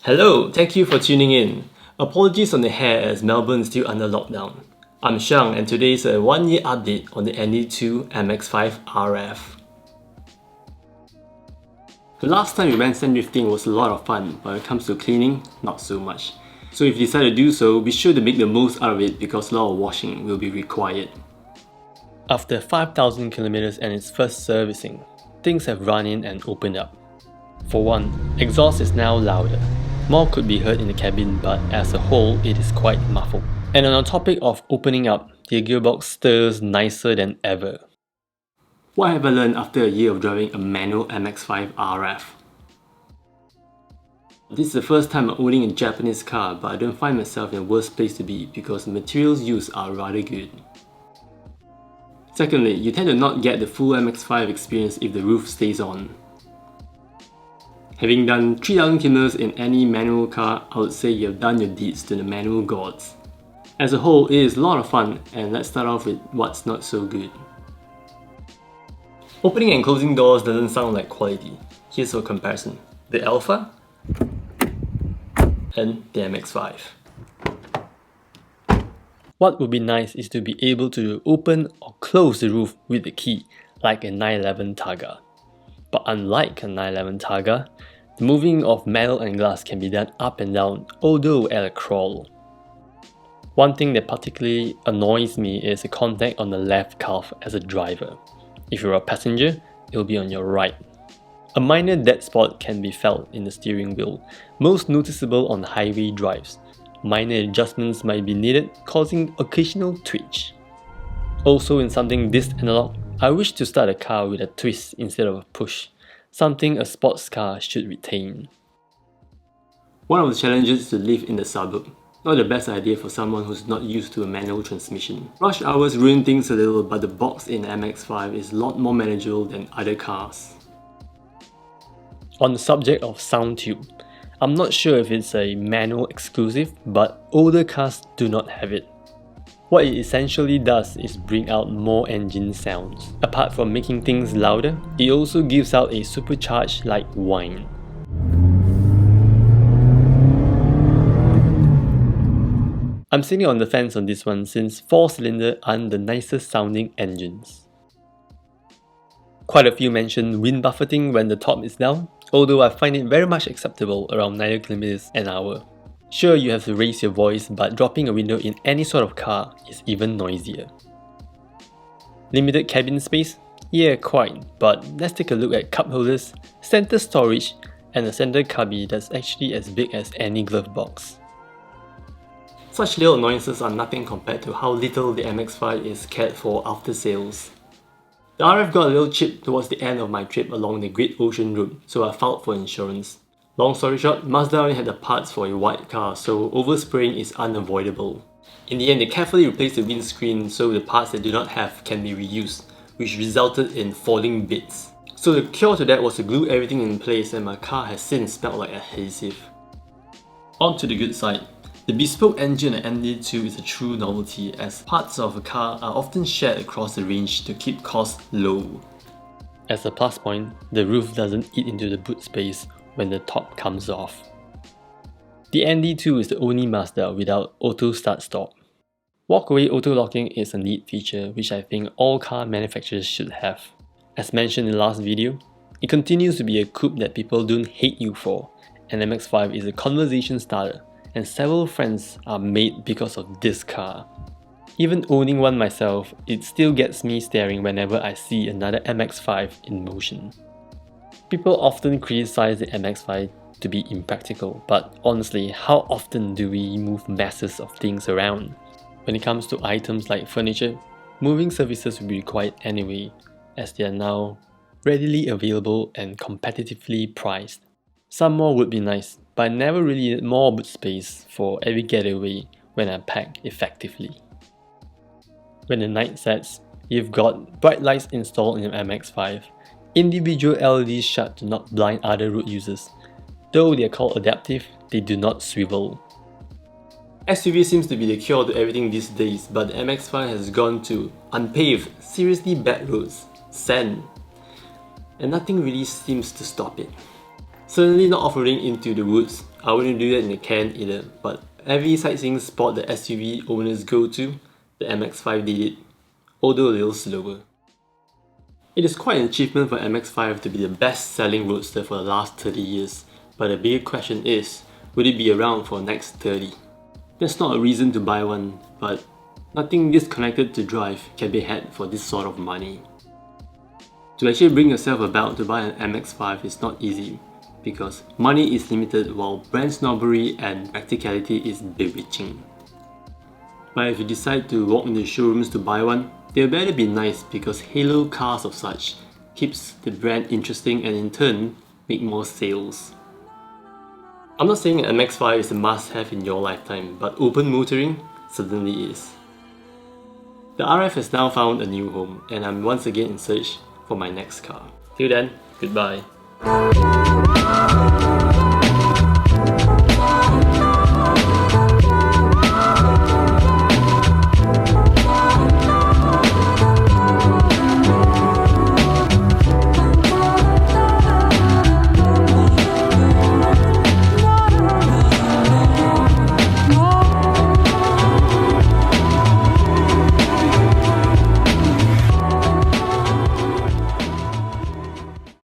Hello, thank you for tuning in. Apologies on the hair as Melbourne is still under lockdown. I'm Shang and today's a 1-year update on the ND2 MX5 RF. The last time we went sand drifting was a lot of fun, but when it comes to cleaning, not so much. So if you decide to do so, be sure to make the most out of it because a lot of washing will be required. After 5,000 kilometers and its first servicing, things have run in and opened up. For one, exhaust is now louder. More could be heard in the cabin, but as a whole, it is quite muffled. And on the topic of opening up, the gearbox stirs nicer than ever. What have I learned after a year of driving a manual MX5 RF? This is the first time I'm owning a Japanese car, but I don't find myself in a worse place to be because the materials used are rather good. Secondly, you tend to not get the full MX5 experience if the roof stays on. Having done 3,000 kilometers in any manual car, I would say you have done your deeds to the manual gods. As a whole, it is a lot of fun, and let's start off with what's not so good. Opening and closing doors doesn't sound like quality. Here's for comparison: the Alpha and the MX5. What would be nice is to be able to open or close the roof with the key, like a 911 Targa. But unlike a 911 Targa, the moving of metal and glass can be done up and down, although at a crawl. One thing that particularly annoys me is the contact on the left calf as a driver. If you're a passenger, it will be on your right. A minor dead spot can be felt in the steering wheel, most noticeable on highway drives. Minor adjustments might be needed, causing occasional twitch. Also, in something this analog, I wish to start a car with a twist instead of a push, something a sports car should retain. One of the challenges is to live in the suburb. Not the best idea for someone who's not used to a manual transmission. Rush hours ruin things a little, but the box in MX5 is a lot more manageable than other cars. On the subject of sound tube, I'm not sure if it's a manual exclusive, but older cars do not have it. What it essentially does is bring out more engine sounds. Apart from making things louder, it also gives out a supercharged like whine. I'm sitting on the fence on this one since 4-cylinder aren't the nicest sounding engines. Quite a few mention wind buffeting when the top is down, although I find it very much acceptable around 90 km an hour. Sure, you have to raise your voice, but dropping a window in any sort of car is even noisier. Limited cabin space? Yeah, quite, but let's take a look at cup holders, center storage, and a center cubby that's actually as big as any glove box. Such little annoyances are nothing compared to how little the MX5 is cared for after sales. The RF got a little chipped towards the end of my trip along the Great Ocean Route, so I filed for insurance. Long story short, Mazda only had the parts for a white car, so overspraying is unavoidable. In the end, they carefully replaced the windscreen so the parts they do not have can be reused, which resulted in falling bits. So the cure to that was to glue everything in place, and my car has since smelled like adhesive. On to the good side. The bespoke engine at ND2 is a true novelty, as parts of a car are often shared across the range to keep costs low. As a plus point, the roof doesn't eat into the boot space when the top comes off. The ND2 is the only Mazda without auto start-stop. Walkaway auto locking is a neat feature which I think all car manufacturers should have. As mentioned in the last video, it continues to be a coupe that people don't hate you for, and MX5 is a conversation starter, and several friends are made because of this car. Even owning one myself, it still gets me staring whenever I see another MX5 in motion. People often criticize the MX5 to be impractical, but honestly, how often do we move masses of things around? When it comes to items like furniture, moving services will be required anyway, as they are now readily available and competitively priced. Some more would be nice, but I never really needed more boot space for every getaway when I pack effectively. When the night sets, you've got bright lights installed in your MX5. Individual LEDs shut to not blind other road users. Though they are called adaptive, they do not swivel. SUV seems to be the cure to everything these days, but the MX5 has gone to unpaved, seriously bad roads, sand, and nothing really seems to stop it. Certainly not off-roading into the woods, I wouldn't do that in a can either, but every sightseeing spot that SUV owners go to, the MX-5 did it, although a little slower. It is quite an achievement for MX-5 to be the best-selling roadster for the last 30 years, but the bigger question is, would it be around for the next 30? That's not a reason to buy one, but nothing disconnected to drive can be had for this sort of money. To actually bring yourself about to buy an MX-5 is not easy, because money is limited while brand snobbery and practicality is bewitching. But if you decide to walk in the showrooms to buy one, they better be nice because halo cars of such keeps the brand interesting and in turn make more sales. I'm not saying an MX-5 is a must-have in your lifetime, but open motoring certainly is. The RF has now found a new home and I'm once again in search for my next car. Till then, goodbye.